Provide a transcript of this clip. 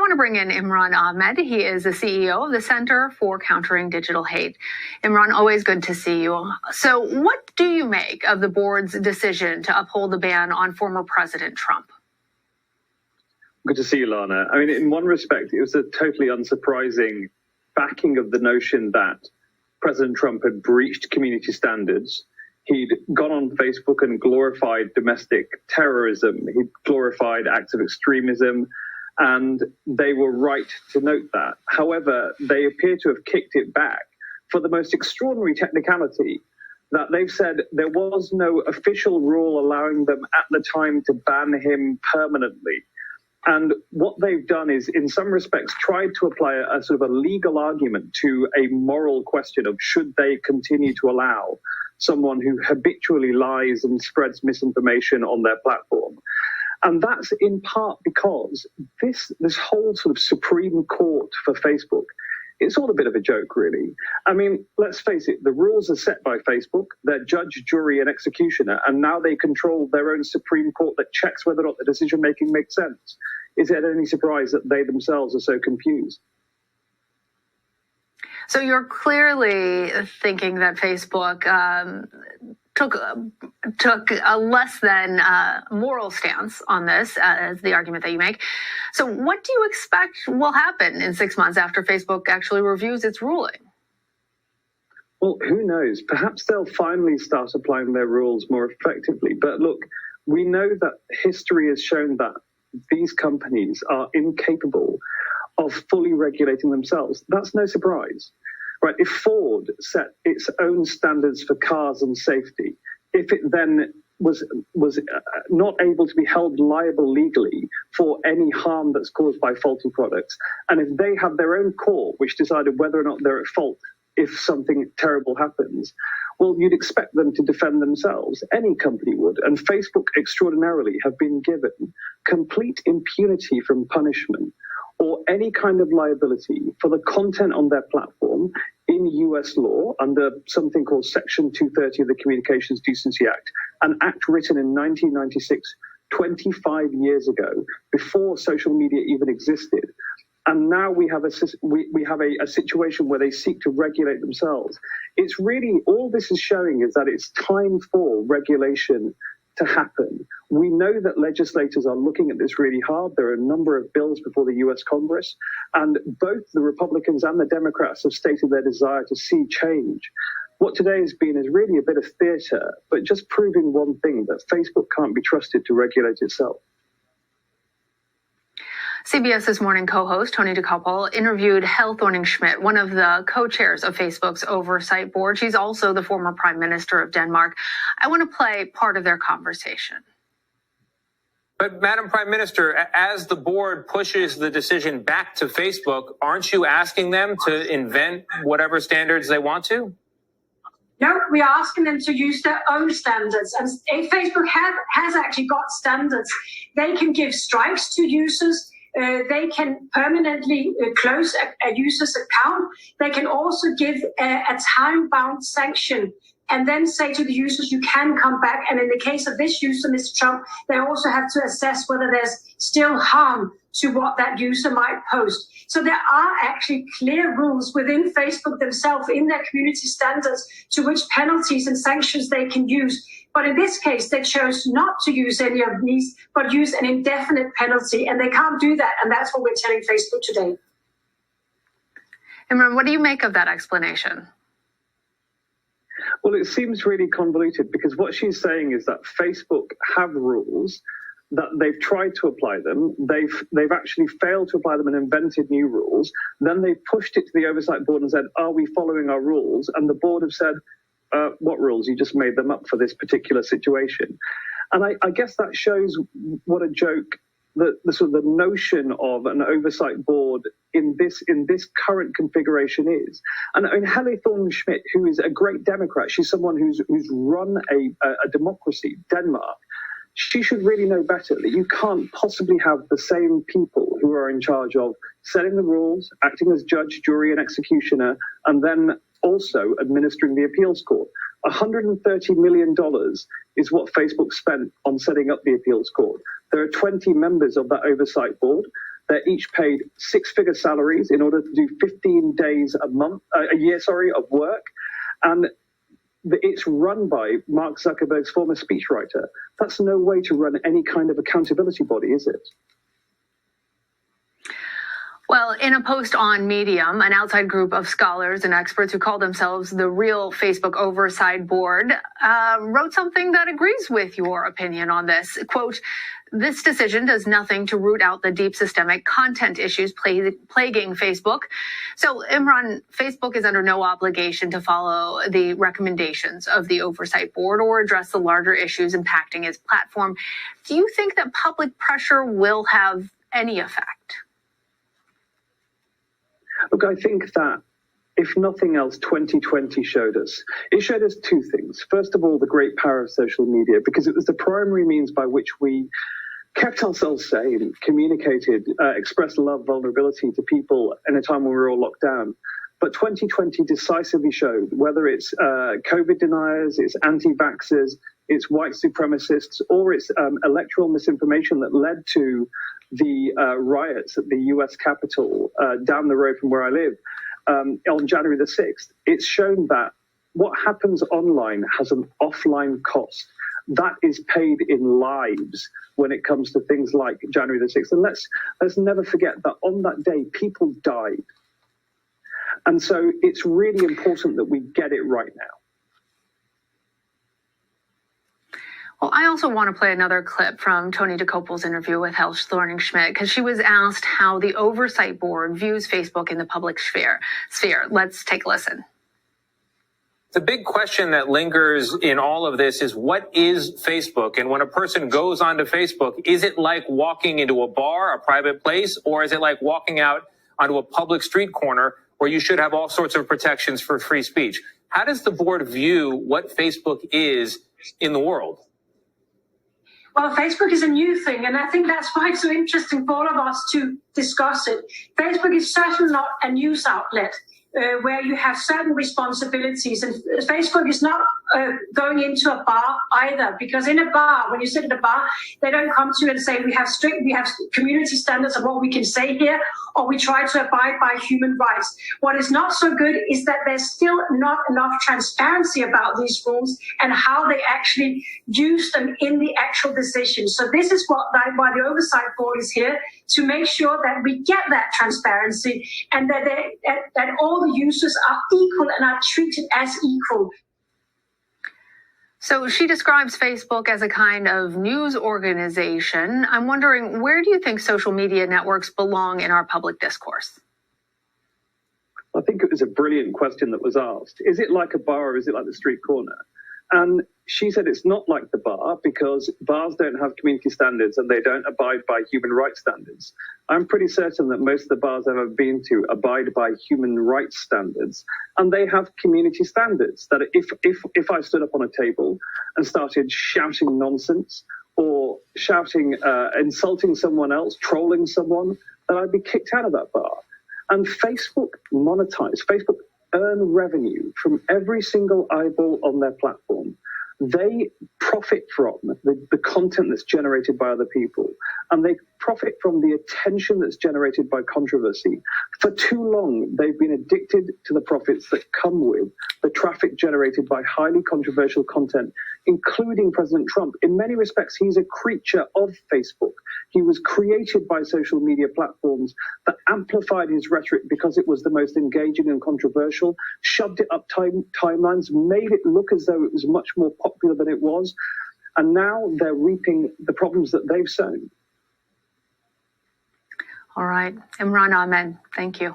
want to bring in IMRAN Ahmed. He is the CEO of the Center for Countering Digital Hate. IMRAN, always good to see you. So what do you make of the board's decision to uphold the ban on former President Trump? Good to see you, Lana. I mean, in one respect, it was a totally unsurprising backing of the notion that President Trump had breached community standards. He'd gone on Facebook and glorified domestic terrorism. He'd glorified acts of extremism, and they were right to note that. However, they appear to have kicked it back for the most extraordinary technicality that they've said there was no official rule allowing them at the time to ban him permanently. And what they've done is, in some respects, tried to apply a sort of a legal argument to a moral question of should they continue to allow someone who habitually lies and spreads misinformation on their platform. And that's in part because this whole sort of Supreme Court for Facebook, it's all a bit of a joke, really. I mean, let's face it, the rules are set by Facebook. They're judge, jury, and executioner, and now they control their own Supreme Court that checks whether or not the decision-making makes sense. Is it any surprise that they themselves are so confused? So you're clearly thinking that Facebook took a less than moral stance on this, as the argument that you make. So what do you expect will happen in 6 months after Facebook actually reviews its ruling? Well, who knows? Perhaps they'll finally start applying their rules more effectively. But look, we know that history has shown that these companies are incapable of fully regulating themselves. That's no surprise. Right, if Ford set its own standards for cars and safety, if it then was not able to be held liable legally for any harm that's caused by faulty products, and if they have their own court which decided whether or not they're at fault if something terrible happens, well, you'd expect them to defend themselves. Any company would. And Facebook, extraordinarily, have been given complete impunity from punishment or any kind of liability for the content on their platform in US law under something called Section 230 of the Communications Decency Act, an act written in 1996, 25 years ago, before social media even existed. And now we have a situation where they seek to regulate themselves. It's really, all this is showing is that it's time for regulation to happen. We know that legislators are looking at this really hard. There are a number of bills before the US Congress, and both the Republicans and the Democrats have stated their desire to see change. What today has been is really a bit of theater, but just proving one thing, that Facebook can't be trusted to regulate itself. CBS This Morning co-host Tony DeCouple interviewed Helle Thorning-Schmidt, one of the co-chairs of Facebook's Oversight Board. She's also the former Prime Minister of Denmark. I want to play part of their conversation. But Madam Prime Minister, as the board pushes the decision back to Facebook, aren't you asking them to invent whatever standards they want to? No, we are asking them to use their own standards. And if Facebook has actually got standards, they can give strikes to users. They can permanently close a user's account. They can also give a time-bound sanction and then say to the users, you can come back. And in the case of this user, Mr. Trump, they also have to assess whether there's still harm to what that user might post. So there are actually clear rules within Facebook themselves in their community standards to which penalties and sanctions they can use. But in this case, they chose not to use any of these, but use an indefinite penalty. And they can't do that. And that's what we're telling Facebook today. Imran, what do you make of that explanation? Well, it seems really convoluted, because what she's saying is that Facebook have rules, that they've tried to apply them. They've actually failed to apply them and invented new rules. Then they've pushed it to the Oversight Board and said, are we following our rules? And the board have said, what rules? You just made them up for this particular situation. And I guess that shows what a joke the sort of the notion of an oversight board in this current configuration is. And I mean, Helle Thorning-Schmidt, who is a great Democrat, she's someone who's run a democracy, Denmark. She should really know better that you can't possibly have the same people who are in charge of setting the rules, acting as judge, jury, and executioner, and then also administering the appeals court. $130 million is what Facebook spent on setting up the appeals court. There are 20 members of that oversight board. They're each paid six-figure salaries in order to do 15 days a year of work. And it's run by Mark Zuckerberg's former speechwriter. That's no way to run any kind of accountability body, is it? Well, in a post on Medium, an outside group of scholars and experts who call themselves the real Facebook Oversight Board wrote something that agrees with your opinion on this. Quote, "This decision does nothing to root out the deep systemic content issues plaguing Facebook." So, IMRAN, Facebook is under no obligation to follow the recommendations of the Oversight Board or address the larger issues impacting its platform. Do you think that public pressure will have any effect? Look, I think that, if nothing else, 2020 showed us. It showed us two things. First of all, the great power of social media, because it was the primary means by which we kept ourselves sane, communicated, expressed love, vulnerability to people in a time when we were all locked down. But 2020 decisively showed, whether it's COVID deniers, it's anti-vaxxers, it's white supremacists, or it's electoral misinformation that led to the riots at the US Capitol down the road from where I live on January the 6th, it's shown that what happens online has an offline cost. That is paid in lives when it comes to things like January the 6th. And let's never forget that on that day, people died. And so it's really important that we get it right now. Well, I also want to play another clip from Tony DeCopel's interview with Helle Thorning-Schmidt, because she was asked how the Oversight Board views Facebook in the public sphere. Let's take a listen. The big question that lingers in all of this is, what is Facebook? And when a person goes onto Facebook, is it like walking into a bar, a private place, or is it like walking out onto a public street corner where you should have all sorts of protections for free speech? How does the board view what Facebook is in the world? Well, Facebook is a new thing, and I think that's why it's so interesting for all of us to discuss it. Facebook is certainly not a news outlet where you have certain responsibilities, and Facebook is not going into a bar either, because in a bar, when you sit at a bar, they don't come to you and say, we have community standards of what we can say here, or we try to abide by human rights. What is not so good is that there's still not enough transparency about these rules and how they actually use them in the actual decision. So this is why the Oversight Board is here, to make sure that we get that transparency and that all the users are equal and are treated as equal. So she describes Facebook as a kind of news organization. I'm wondering, where do you think social media networks belong in our public discourse? I think it was a brilliant question that was asked. Is it like a bar or is it like the street corner? And she said it's not like the bar, because bars don't have community standards and they don't abide by human rights standards. I'm pretty certain that most of the bars I've ever been to abide by human rights standards, and they have community standards that if I stood up on a table and started shouting nonsense or shouting, insulting someone else, trolling someone, then I'd be kicked out of that bar. And Facebook earn revenue from every single eyeball on their platform. They profit from the content that's generated by other people, and they profit from the attention that's generated by controversy. For too long, they've been addicted to the profits that come with the traffic generated by highly controversial content, including President Trump. In many respects, he's a creature of Facebook. He was created by social media platforms that amplified his rhetoric because it was the most engaging and controversial, shoved it up timelines, made it look as though it was much more popular than it was, and now they're reaping the problems that they've sown. All right. IMRAN, AHMED, thank you.